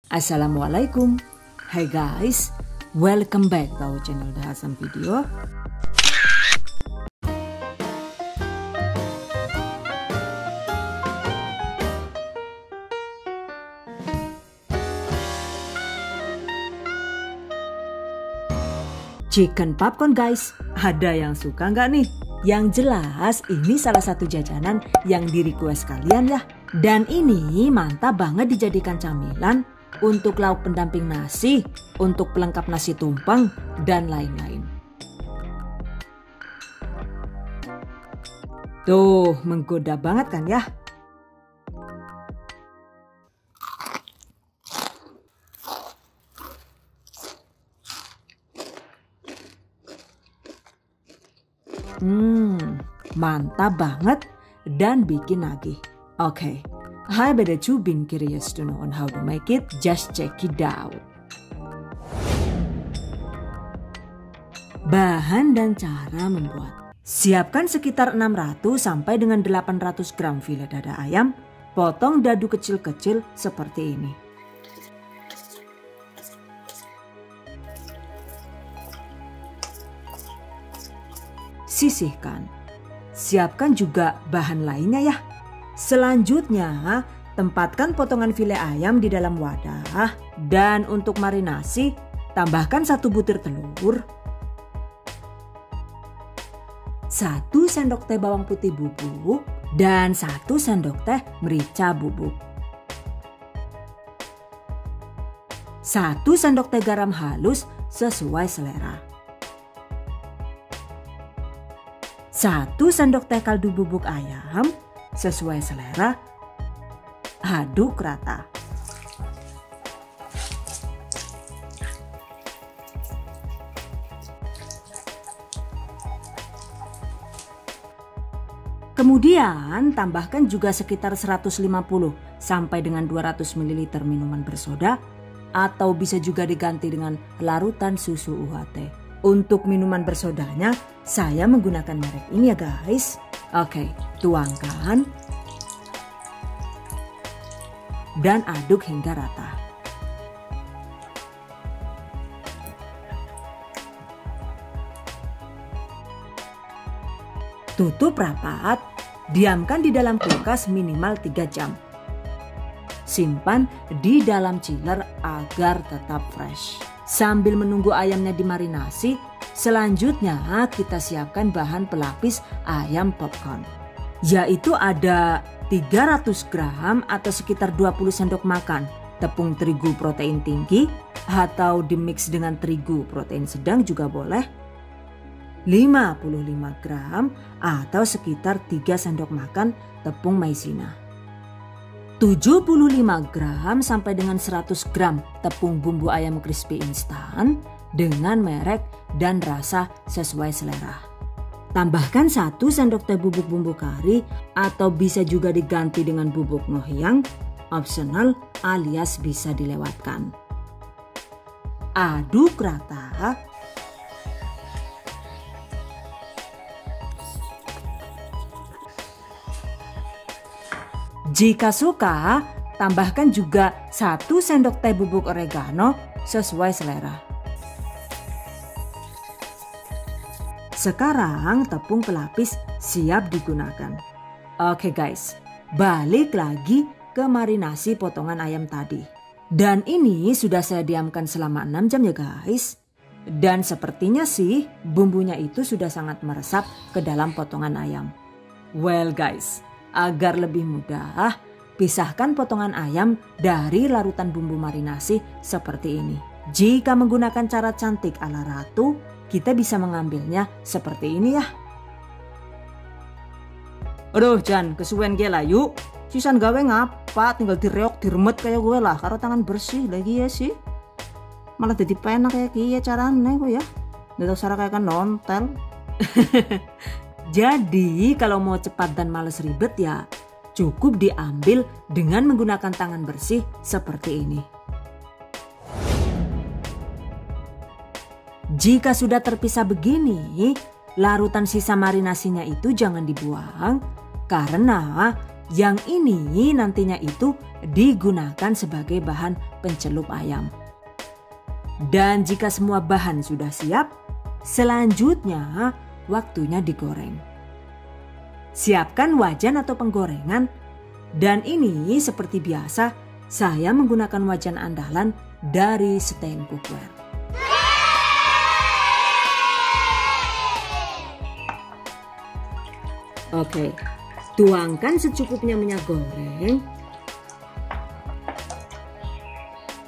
Assalamualaikum. Hai guys, welcome back to our channel The Hasam Video. Chicken popcorn guys, ada yang suka nggak nih? Yang jelas ini salah satu jajanan yang di request kalian ya. Dan ini mantap banget dijadikan camilan untuk lauk pendamping nasi, untuk pelengkap nasi tumpeng, dan lain-lain. Tuh, menggoda banget kan ya? Mantap banget dan bikin nagih. Oke, I bet you been curious to know on how to make it. Just check it out. Bahan dan cara membuat. Siapkan sekitar 600 sampai dengan 800 gram file dada ayam. Potong dadu kecil-kecil seperti ini. Sisihkan. Siapkan juga bahan lainnya ya. Selanjutnya, tempatkan potongan file ayam di dalam wadah. Dan untuk marinasi, tambahkan 1 butir telur, 1 sendok teh bawang putih bubuk, dan 1 sendok teh merica bubuk. 1 sendok teh garam halus sesuai selera. 1 sendok teh kaldu bubuk ayam sesuai selera. Aduk rata. Kemudian tambahkan juga sekitar 150 sampai dengan 200 ml minuman bersoda atau bisa juga diganti dengan larutan susu UHT. Untuk minuman bersodanya saya menggunakan merek ini ya guys. Oke, tuangkan dan aduk hingga rata. Tutup rapat, diamkan di dalam kulkas minimal 3 jam. Simpan di dalam chiller agar tetap fresh. Sambil menunggu ayamnya dimarinasi, selanjutnya kita siapkan bahan pelapis ayam popcorn. Yaitu ada 300 gram atau sekitar 20 sendok makan tepung terigu protein tinggi atau dimix dengan terigu protein sedang juga boleh. 55 gram atau sekitar 3 sendok makan tepung maizena. 75 gram sampai dengan 100 gram tepung bumbu ayam crispy instan dengan merek dan rasa sesuai selera. Tambahkan 1 sendok teh bubuk bumbu kari atau bisa juga diganti dengan bubuk ngohyang, opsional alias bisa dilewatkan. Aduk rata. Jika suka, tambahkan juga 1 sendok teh bubuk oregano sesuai selera. Sekarang tepung pelapis siap digunakan. Oke guys, balik lagi ke marinasi potongan ayam tadi. Dan ini sudah saya diamkan selama 6 jam ya guys. Dan sepertinya sih bumbunya itu sudah sangat meresap ke dalam potongan ayam. Well guys, agar lebih mudah, pisahkan potongan ayam dari larutan bumbu marinasi seperti ini. Jika menggunakan cara cantik ala ratu, kita bisa mengambilnya seperti ini ya. Aduh Jan, kesuwen gue lah yuk. Sisan gawe ngapa, tinggal direok diremet kayak gue lah. Karo tangan bersih lagi ya sih. Malah jadi penak kayak gini caranya gue ya. Gak tau cara kayak kan nontel. Jadi kalau mau cepat dan males ribet ya cukup diambil dengan menggunakan tangan bersih seperti ini. Jika sudah terpisah begini, larutan sisa marinasinya itu jangan dibuang karena Yang ini nantinya itu digunakan sebagai bahan pencelup ayam. Dan jika semua bahan sudah siap, selanjutnya waktunya digoreng. Siapkan wajan atau penggorengan. Dan ini seperti biasa, saya menggunakan wajan andalan dari Stein Cookware. Oke, tuangkan secukupnya minyak goreng.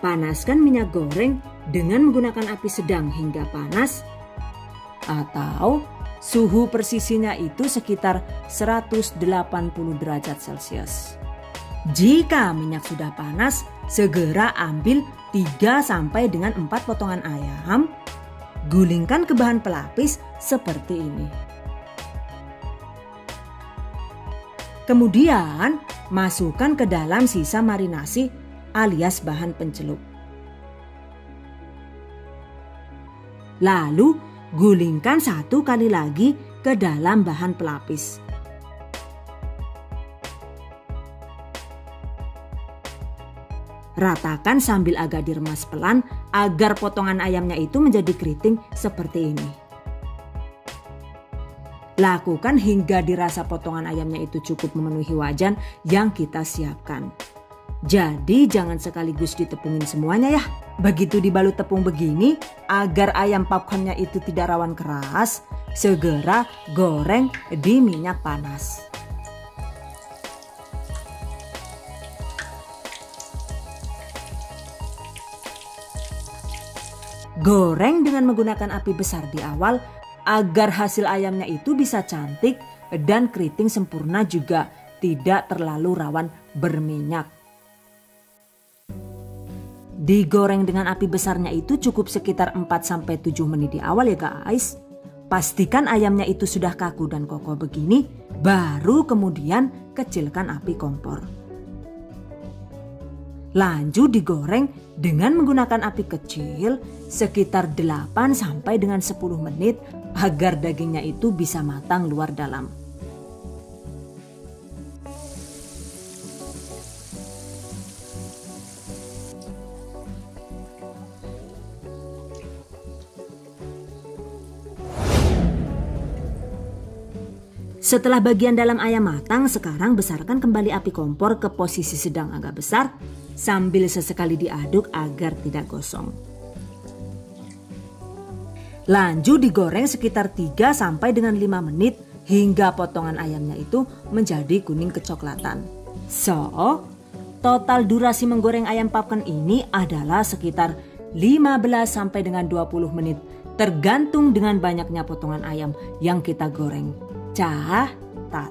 Panaskan minyak goreng dengan menggunakan api sedang hingga panas, atau suhu persisinya itu sekitar 180 derajat Celcius. Jika minyak sudah panas, segera ambil 3 sampai dengan 4 potongan ayam, gulingkan ke bahan pelapis seperti ini. Kemudian masukkan ke dalam sisa marinasi alias bahan pencelup. Lalu gulingkan 1 kali lagi ke dalam bahan pelapis. Ratakan sambil agak diremas pelan agar potongan ayamnya itu menjadi keriting seperti ini. Lakukan hingga dirasa potongan ayamnya itu cukup memenuhi wajan yang kita siapkan. Jadi jangan sekaligus ditepungin semuanya ya. Begitu dibalut tepung begini, agar ayam popcornnya itu tidak rawan keras, segera goreng di minyak panas. Goreng dengan menggunakan api besar di awal agar hasil ayamnya itu bisa cantik dan keriting sempurna juga tidak terlalu rawan berminyak. Digoreng dengan api besarnya itu cukup sekitar 4-7 menit di awal ya guys. Pastikan ayamnya itu sudah kaku dan kokoh begini, baru kemudian kecilkan api kompor. Lanjut digoreng dengan menggunakan api kecil sekitar 8 sampai dengan 10 menit agar dagingnya itu bisa matang luar dalam. Setelah bagian dalam ayam matang, sekarang besarkan kembali api kompor ke posisi sedang agak besar sambil sesekali diaduk agar tidak gosong. Lanjut digoreng sekitar 3 sampai dengan 5 menit hingga potongan ayamnya itu menjadi kuning kecoklatan. So, total durasi menggoreng ayam popcorn ini adalah sekitar 15 sampai dengan 20 menit, tergantung dengan banyaknya potongan ayam yang kita goreng. Catat.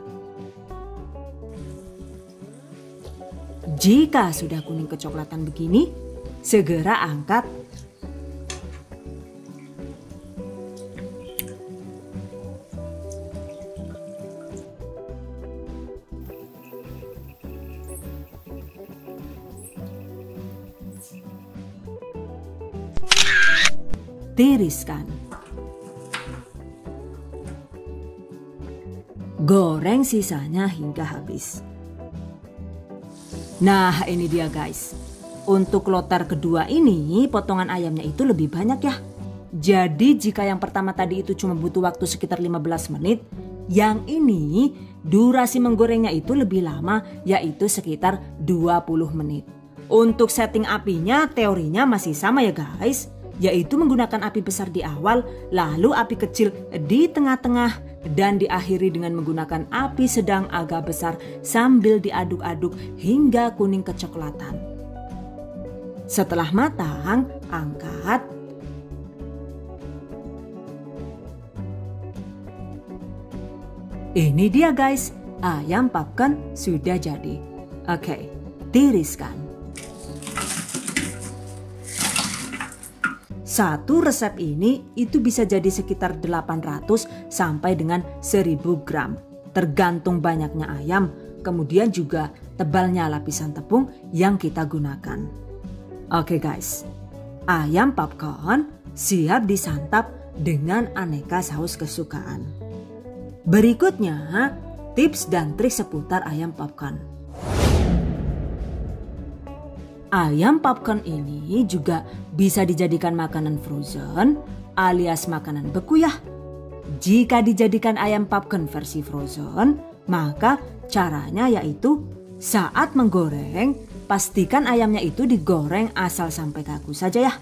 Jika sudah kuning kecoklatan begini, segera angkat. Tiriskan. Goreng sisanya hingga habis. Nah ini dia guys. Untuk lotar kedua ini potongan ayamnya itu lebih banyak ya. Jadi jika yang pertama tadi itu cuma butuh waktu sekitar 15 menit. Yang ini durasi menggorengnya itu lebih lama, yaitu sekitar 20 menit. Untuk setting apinya teorinya masih sama ya guys. Yaitu menggunakan api besar di awal, lalu api kecil di tengah-tengah, dan diakhiri dengan menggunakan api sedang agak besar sambil diaduk-aduk hingga kuning kecoklatan. Setelah matang, angkat. Ini dia guys, ayam popcorn sudah jadi. Oke, tiriskan. Satu resep ini itu bisa jadi sekitar 800 sampai dengan 1000 gram. Tergantung banyaknya ayam, kemudian juga tebalnya lapisan tepung yang kita gunakan. Oke guys, ayam popcorn siap disantap dengan aneka saus kesukaan. Berikutnya, tips dan trik seputar ayam popcorn. Ayam popcorn ini juga bisa dijadikan makanan frozen alias makanan beku ya. Jika dijadikan ayam popcorn versi frozen, maka caranya yaitu saat menggoreng, pastikan ayamnya itu digoreng asal sampai kaku saja ya.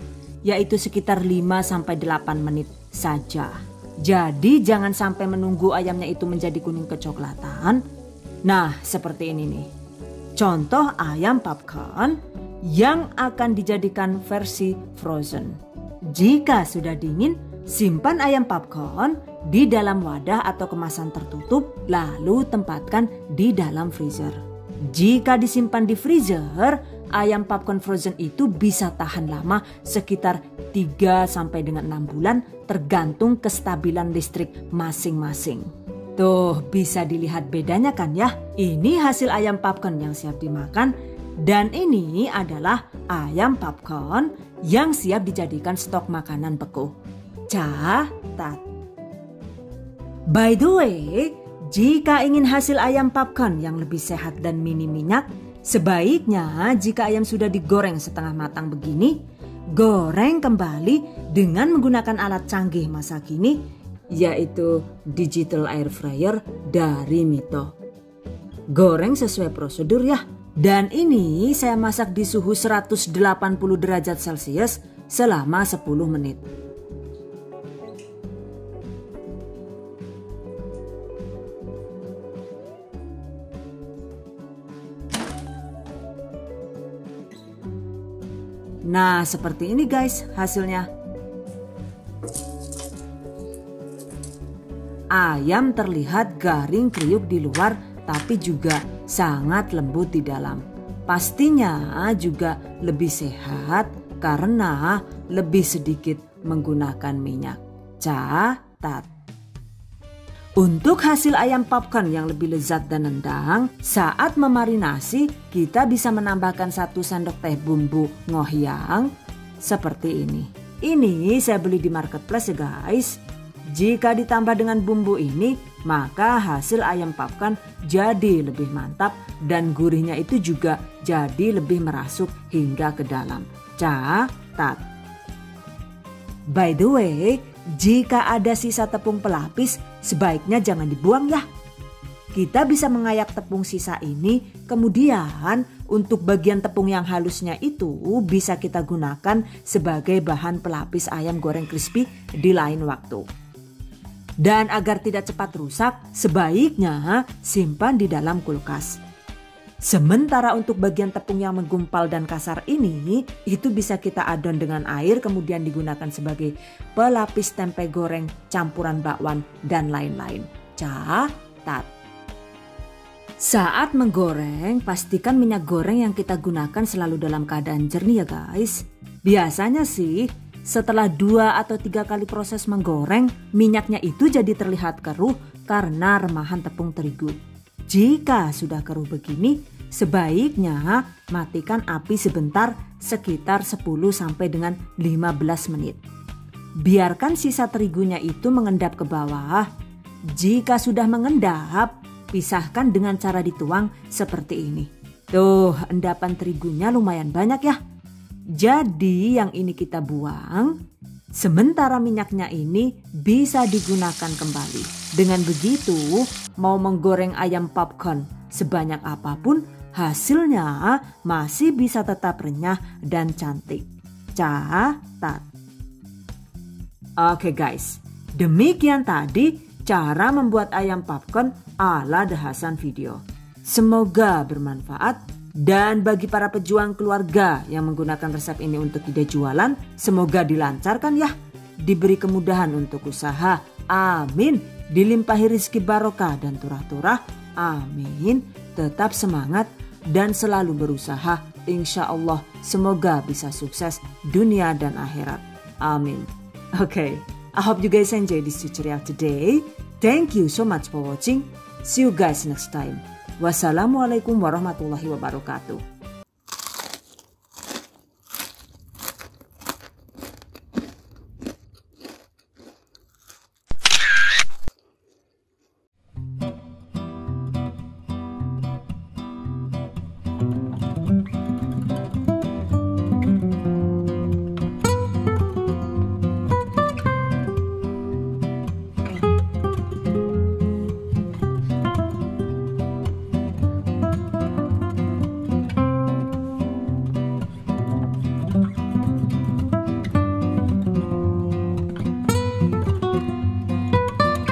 Yaitu sekitar 5-8 menit saja. Jadi jangan sampai menunggu ayamnya itu menjadi kuning kecoklatan. Nah, seperti ini nih. Contoh ayam popcorn yang akan dijadikan versi frozen. Jika sudah dingin, simpan ayam popcorn di dalam wadah atau kemasan tertutup, lalu tempatkan di dalam freezer. Jika disimpan di freezer, ayam popcorn frozen itu bisa tahan lama sekitar 3-6 bulan tergantung kestabilan listrik masing-masing. Tuh, bisa dilihat bedanya kan ya? Ini hasil ayam popcorn yang siap dimakan dan ini adalah ayam popcorn yang siap dijadikan stok makanan beku. Catat. By the way, jika ingin hasil ayam popcorn yang lebih sehat dan minim minyak, sebaiknya jika ayam sudah digoreng setengah matang begini, goreng kembali dengan menggunakan alat canggih masa kini, yaitu digital air fryer dari Mito. Goreng sesuai prosedur ya. Dan ini saya masak di suhu 180 derajat Celcius selama 10 menit. Nah, seperti ini guys hasilnya. Ayam terlihat garing kriuk di luar tapi juga sangat lembut di dalam. Pastinya juga lebih sehat karena lebih sedikit menggunakan minyak. Catat. Untuk hasil ayam popcorn yang lebih lezat dan nendang, saat memarinasi kita bisa menambahkan 1 sendok teh bumbu ngohyang seperti ini. Ini saya beli di marketplace ya guys. Jika ditambah dengan bumbu ini, maka hasil ayam popcorn jadi lebih mantap dan gurihnya itu juga jadi lebih merasuk hingga ke dalam. Catat. By the way, jika ada sisa tepung pelapis, sebaiknya jangan dibuang ya. Kita bisa mengayak tepung sisa ini, kemudian untuk bagian tepung yang halusnya itu bisa kita gunakan sebagai bahan pelapis ayam goreng crispy di lain waktu. Dan agar tidak cepat rusak, sebaiknya simpan di dalam kulkas. Sementara untuk bagian tepung yang menggumpal dan kasar ini, itu bisa kita adon dengan air kemudian digunakan sebagai pelapis tempe goreng, campuran bakwan, dan lain-lain. Catat. Saat menggoreng, pastikan minyak goreng yang kita gunakan selalu dalam keadaan jernih ya guys. Biasanya sih, setelah 2 atau 3 kali proses menggoreng, minyaknya itu jadi terlihat keruh karena remahan tepung terigu. Jika sudah keruh begini, sebaiknya matikan api sebentar sekitar 10 sampai dengan 15 menit. Biarkan sisa terigunya itu mengendap ke bawah. Jika sudah mengendap, pisahkan dengan cara dituang seperti ini. Tuh, endapan terigunya lumayan banyak ya. Jadi yang ini kita buang, sementara minyaknya ini bisa digunakan kembali. Dengan begitu, mau menggoreng ayam popcorn sebanyak apapun, hasilnya masih bisa tetap renyah dan cantik. Catat. Oke guys, demikian tadi cara membuat ayam popcorn ala The Hasan Video. Semoga bermanfaat. Dan bagi para pejuang keluarga yang menggunakan resep ini untuk ide jualan, semoga dilancarkan ya. Diberi kemudahan untuk usaha. Amin. Dilimpahi rizki barokah dan turah-turah. Amin. Tetap semangat dan selalu berusaha. Insya Allah semoga bisa sukses dunia dan akhirat. Amin. Okay, I hope you guys enjoy this tutorial today. Thank you so much for watching. See you guys next time. Wassalamualaikum warahmatullahi wabarakatuh.